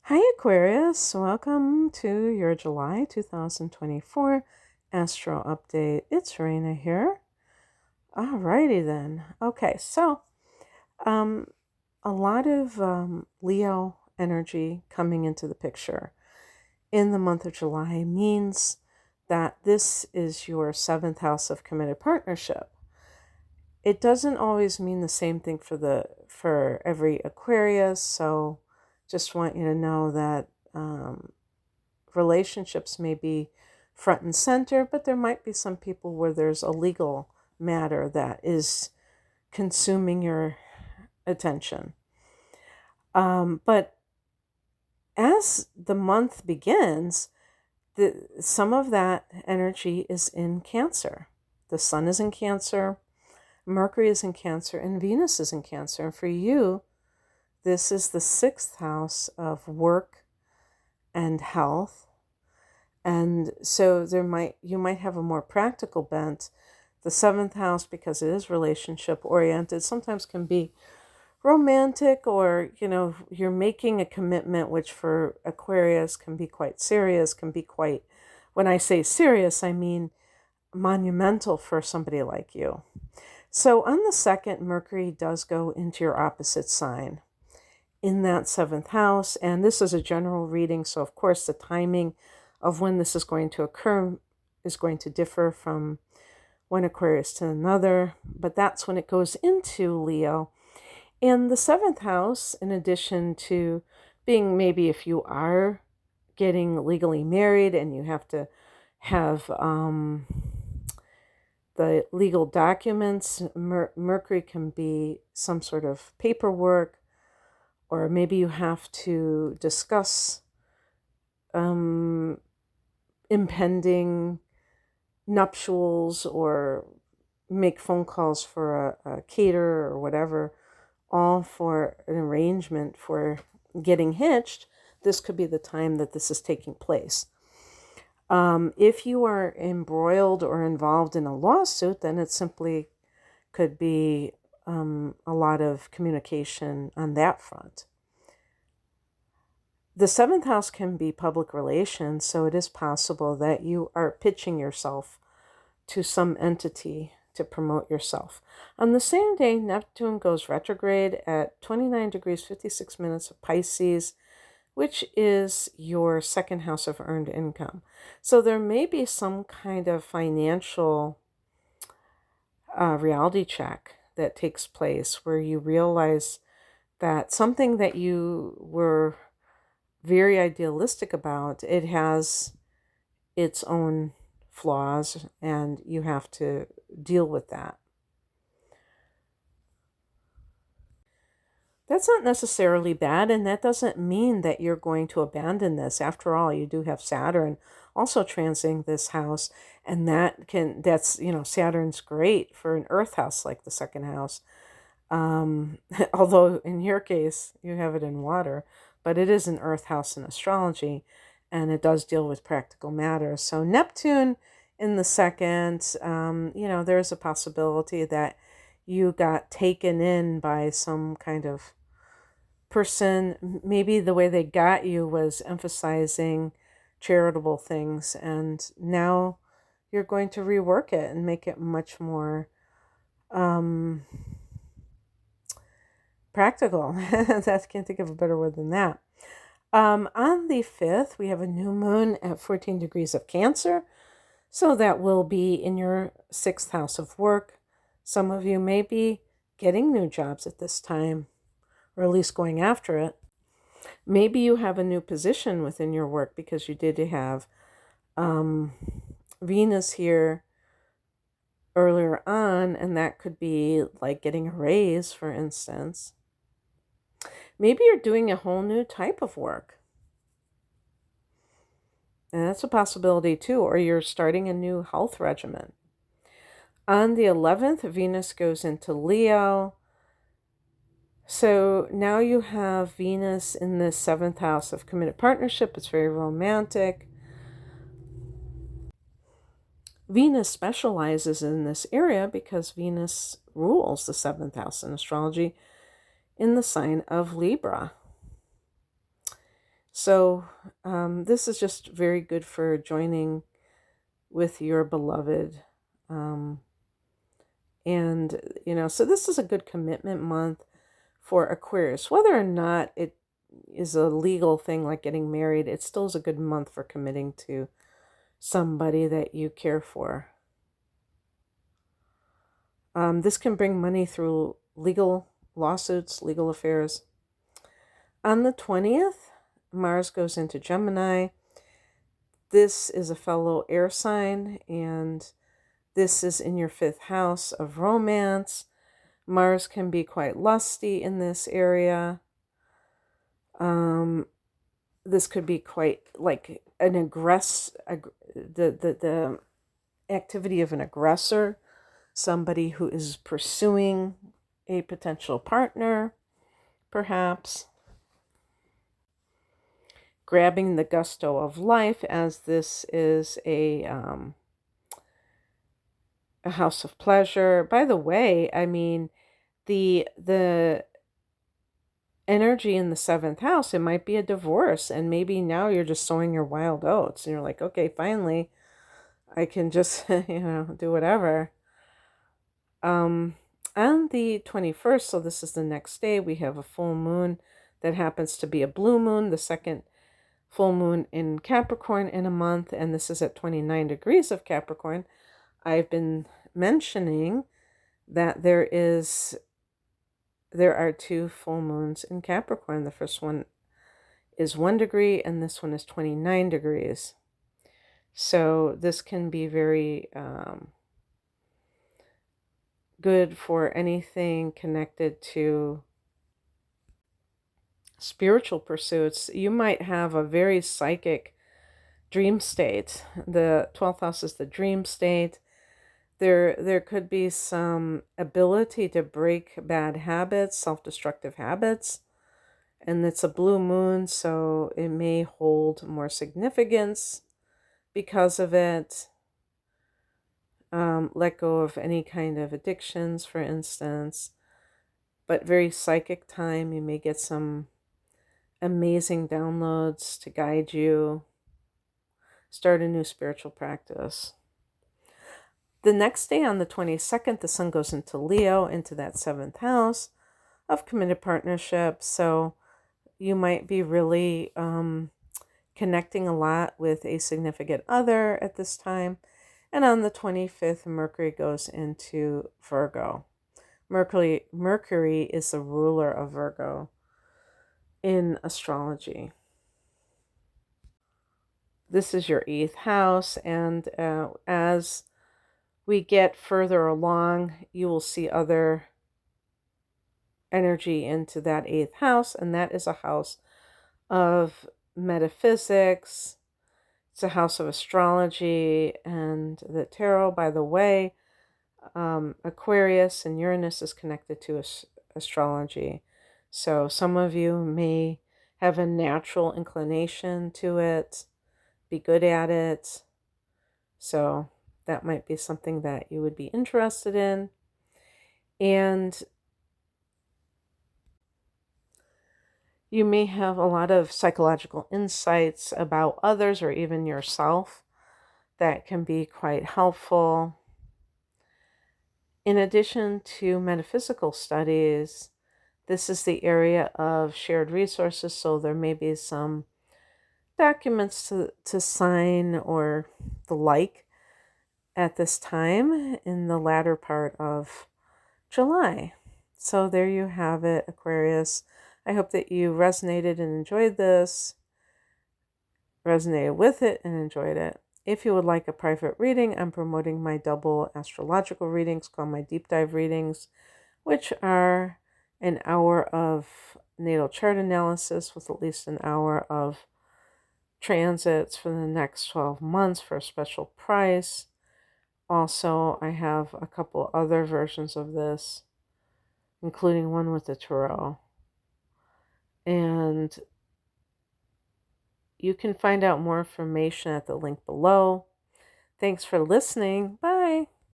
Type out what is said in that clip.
Hi Aquarius, welcome to your July 2024 Astro Update. It's Raina here. Alrighty then. Okay, so um, a lot of Leo energy coming into the picture in the month of July means that this is your seventh house of committed partnership. It doesn't always mean the same thing for every Aquarius, so just want you to know that relationships may be front and center, but there might be some people where there's a legal matter that is consuming your attention. But as the month begins, some of that energy is in Cancer. The sun is in Cancer, Mercury is in Cancer, and Venus is in Cancer. And for you, this is the sixth house of work and health. And so you might have a more practical bent. The seventh house, because it is relationship oriented, sometimes can be romantic, or you're making a commitment, which for Aquarius can be quite serious, can be quite, when I say serious, I mean monumental for somebody like you. So on the 2nd, Mercury does go into your opposite sign in that seventh house. And this is a general reading. So of course the timing of when this is going to occur is going to differ from one Aquarius to another, but that's when it goes into Leo. And the seventh house, in addition to being maybe if you are getting legally married and you have to have the legal documents, Mercury can be some sort of paperwork, or maybe you have to discuss impending nuptials, or make phone calls for a caterer or whatever, all for an arrangement for getting hitched. This could be the time that this is taking place. If you are embroiled or involved in a lawsuit, then it simply could be a lot of communication on that front. The seventh house can be public relations, so it is possible that you are pitching yourself to some entity to promote yourself. On the same day, Neptune goes retrograde at 29 degrees 56 minutes of Pisces, which is your second house of earned income. So there may be some kind of financial reality check that takes place where you realize that something that you were very idealistic about, it has its own flaws, and you have to deal with that. That's not necessarily bad, and that doesn't mean that you're going to abandon this. After all, you do have Saturn also transiting this house, and that's Saturn's great for an earth house like the second house. Although in your case, you have it in water, but it is an earth house in astrology, and it does deal with practical matters. So Neptune in the second, there's a possibility that you got taken in by some kind of person. Maybe the way they got you was emphasizing charitable things, and now you're going to rework it and make it much more practical. I can't think of a better word than that. On the 5th, we have a new moon at 14 degrees of Cancer. So that will be in your 6th house of work. Some of you may be getting new jobs at this time, or at least going after it. Maybe you have a new position within your work because you did have Venus here earlier on, and that could be like getting a raise, for instance. Maybe you're doing a whole new type of work. And that's a possibility too, or you're starting a new health regimen. On the 11th, Venus goes into Leo. So now you have Venus in the 7th house of committed partnership. It's very romantic. Venus specializes in this area because Venus rules the 7th house in astrology in the sign of Libra. So this is just very good for joining with your beloved. Um, and, so this is a good commitment month for Aquarius. Whether or not it is a legal thing like getting married, it still is a good month for committing to somebody that you care for. This can bring money through legal lawsuits, legal affairs. On the 20th, Mars goes into Gemini. This is a fellow air sign, and this is in your 5th house of romance. Mars can be quite lusty in this area. This could be quite like an the activity of an aggressor, somebody who is pursuing a potential partner, perhaps. Grabbing the gusto of life, as this is a house of pleasure. By the way, I mean, the energy in the 7th house, it might be a divorce, and maybe now you're just sowing your wild oats and you're like, okay, finally I can just do whatever. On the 21st, so this is the next day, we have a full moon that happens to be a blue moon, the second full moon in Capricorn in a month, and this is at 29 degrees of Capricorn. I've been mentioning that there are 2 full moons in Capricorn. The first one is 1 degree and this one is 29 degrees. So this can be very good for anything connected to spiritual pursuits. You might have a very psychic dream state. The 12th house is the dream state. There could be some ability to break bad habits, self-destructive habits. And it's a blue moon, so it may hold more significance because of it. Let go of any kind of addictions, for instance. But very psychic time. You may get some amazing downloads to guide you. Start a new spiritual practice. The next day, on the 22nd, the sun goes into Leo, into that 7th house of committed partnerships. So you might be really connecting a lot with a significant other at this time. And on the 25th, Mercury goes into Virgo. Mercury is the ruler of Virgo in astrology. This is your 8th house, and as we get further along, you will see other energy into that 8th house, and that is a house of metaphysics. It's a house of astrology and the tarot. By the way, Aquarius and Uranus is connected to astrology. So some of you may have a natural inclination to it, be good at it. So that might be something that you would be interested in. And you may have a lot of psychological insights about others or even yourself that can be quite helpful. In addition to metaphysical studies, this is the area of shared resources, so there may be some documents to sign or the like at this time in the latter part of July. So there you have it, Aquarius. I hope that you resonated and enjoyed this, resonated with it and enjoyed it. If you would like a private reading, I'm promoting my double astrological readings called my deep dive readings, which are an hour of natal chart analysis with at least an hour of transits for the next 12 months for a special price. Also, I have a couple other versions of this, including one with the tarot. And you can find out more information at the link below. Thanks for listening. Bye.